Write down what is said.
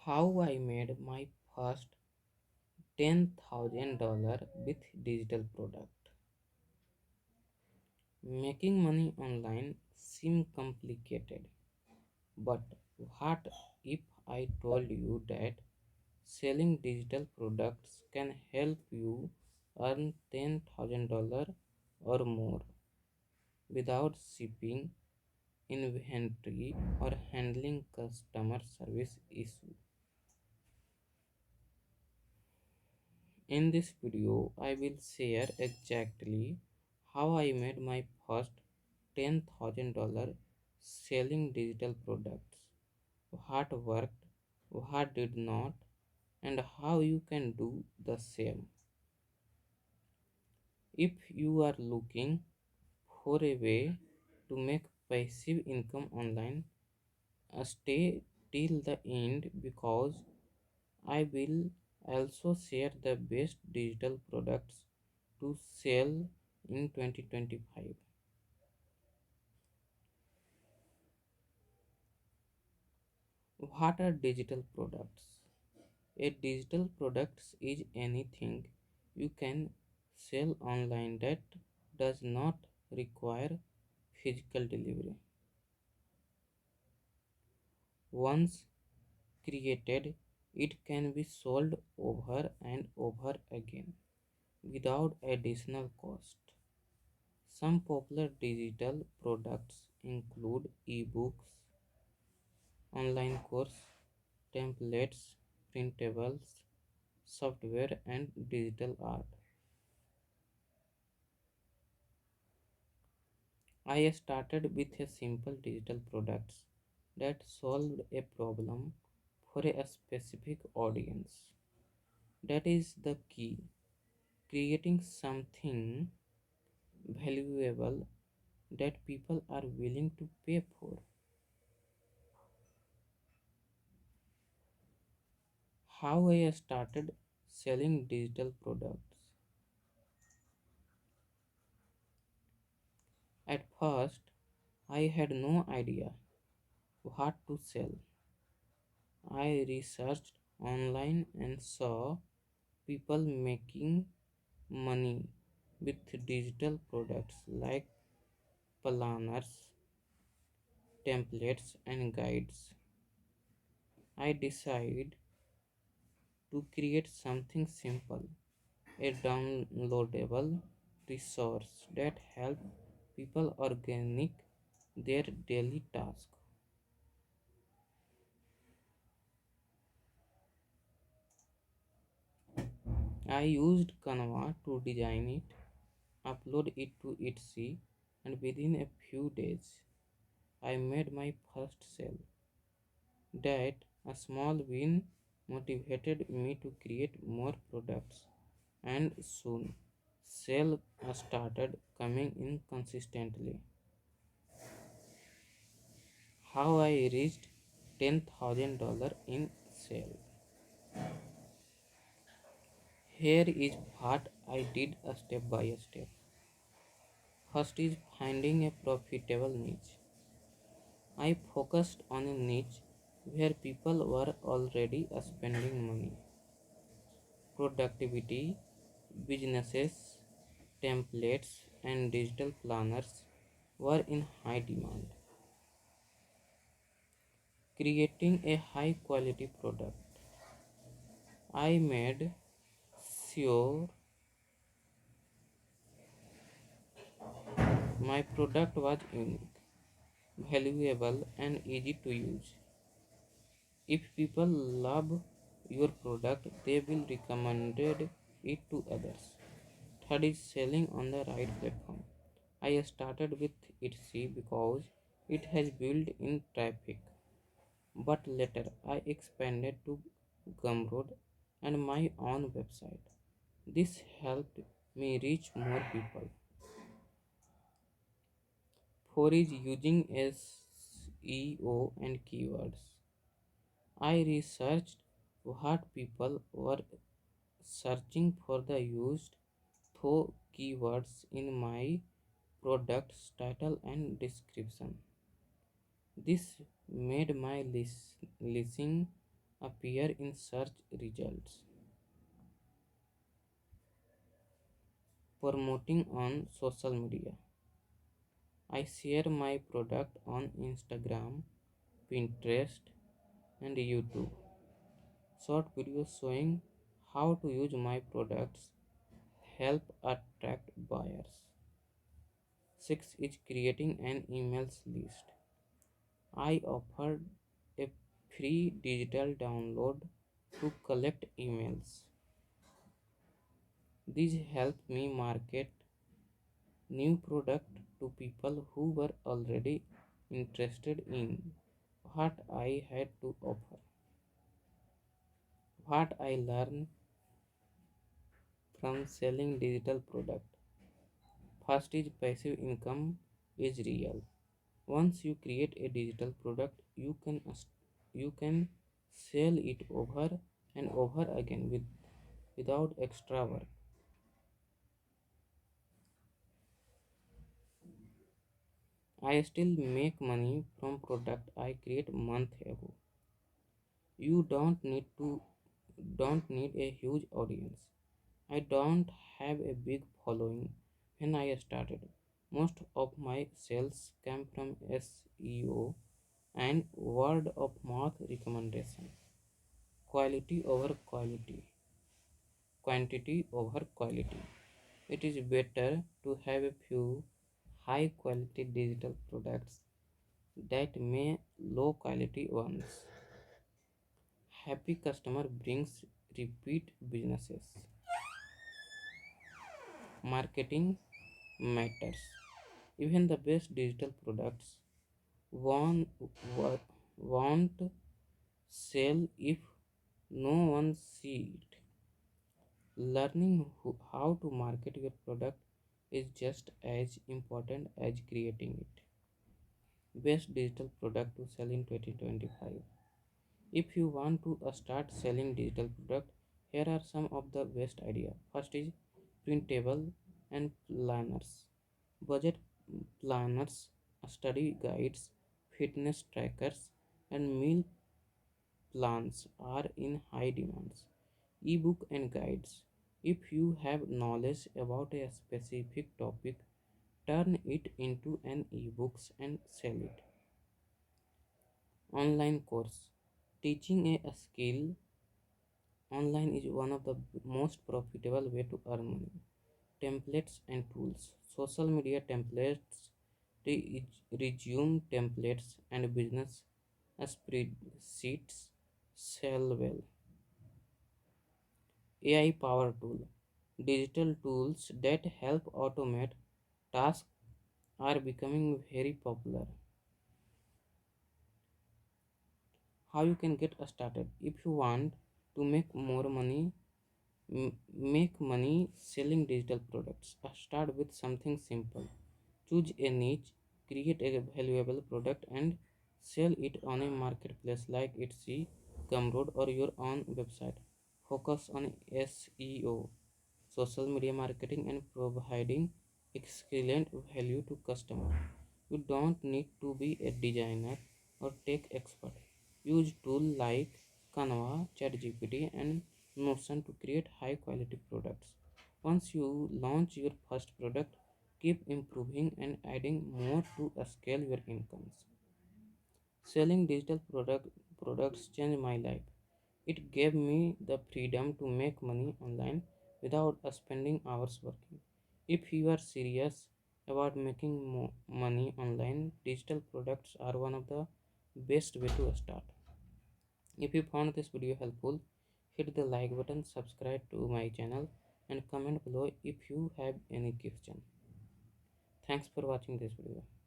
How I made my first $10,000 with digital product. Making money online seems complicated, but what if I told you that selling digital products can help you earn $10,000 or more without shipping, inventory, or handling customer service issues? In this video, I will share exactly how I made my first $10,000 selling digital products, what worked, what did not, and how you can do the same. If you are looking for a way to make passive income online, stay till the end because I will also share the best digital products to sell in 2025. What are digital products? A digital product is anything you can sell online that does not require physical delivery. Once created, it can be sold over and over again without additional cost. Some popular digital products include ebooks, online course, templates, printables, software, and digital art. I started with a simple digital products that solved a problem for a specific audience. That is the key. Creating something valuable that people are willing to pay for. How I started selling digital products. At first, I had no idea what to sell. I researched online and saw people making money with digital products like planners, templates, and guides. I decided to create something simple, a downloadable resource that help people organize their daily tasks. I used Canva to design it, upload it to Etsy, and within a few days I made my first sale. That a small win motivated me to create more products, and soon sales started coming in consistently. How I reached $10,000 in sale. Here is what I did a step by step. First is finding a profitable niche. I focused on a niche where people were already spending money. Productivity, businesses, templates, and digital planners were in high demand. Creating a high quality product. I made sure my product was unique, valuable, and easy to use. If people love your product, they will recommend it to others. Third is selling on the right platform. I started with Etsy because it has built-in traffic, but later I expanded to Gumroad and my own website. This helped me reach more people. Four is using SEO and keywords. I researched what people were searching for the used through keywords in my product's title and description. This made my listing appear in search results. Promoting on social media. I share my product on Instagram, Pinterest, and YouTube. Short videos showing how to use my products help attract buyers. 6 is creating an emails list. I offered a free digital download to collect emails. These help me market new product to people who were already interested in what I had to offer. What I learned from selling digital product. First is passive income is real. Once you create a digital product, you can sell it over and over again without extra work. I still make money from product I create month ago. You don't need a huge audience. I don't have a big following when I started. Most of my sales came from SEO and word of mouth recommendation. Quality over quality, quantity over quality. It is better to have a few high quality digital products that may low quality ones. Happy customer brings repeat businesses. Marketing matters. Even the best digital products won't, won't sell if no one see it. Learning how to market your product is just as important as creating it. Best digital product to sell in 2025. If you want to start selling digital product, here are some of the best idea. First is printable and planners. Budget planners, study guides, fitness trackers, and meal plans are in high demands. Ebook and guides. If you have knowledge about a specific topic, turn it into an ebooks and sell it. Online course. Teaching a skill online is one of the most profitable way to earn money. Templates and tools. Social media templates, resume templates, and business spreadsheets sell well. AI power tool. Digital tools that help automate tasks are becoming very popular. How you can get started? If you want to make more money, make money selling digital products. Start with something simple. Choose a niche, create a valuable product, and sell it on a marketplace like Etsy, Gumroad, or your own website. Focus on SEO, social media marketing, and providing excellent value to customers. You don't need to be a designer or tech expert. Use tools like Canva, ChatGPT, and Notion to create high quality products. Once you launch your first product, keep improving and adding more to scale your incomes. Selling digital products changed my life. It gave me the freedom to make money online without spending hours working. If you are serious about making money online, digital products are one of the best way to start. If you found this video helpful, hit the like button, subscribe to my channel, and comment below if you have any question. Thanks for watching this video.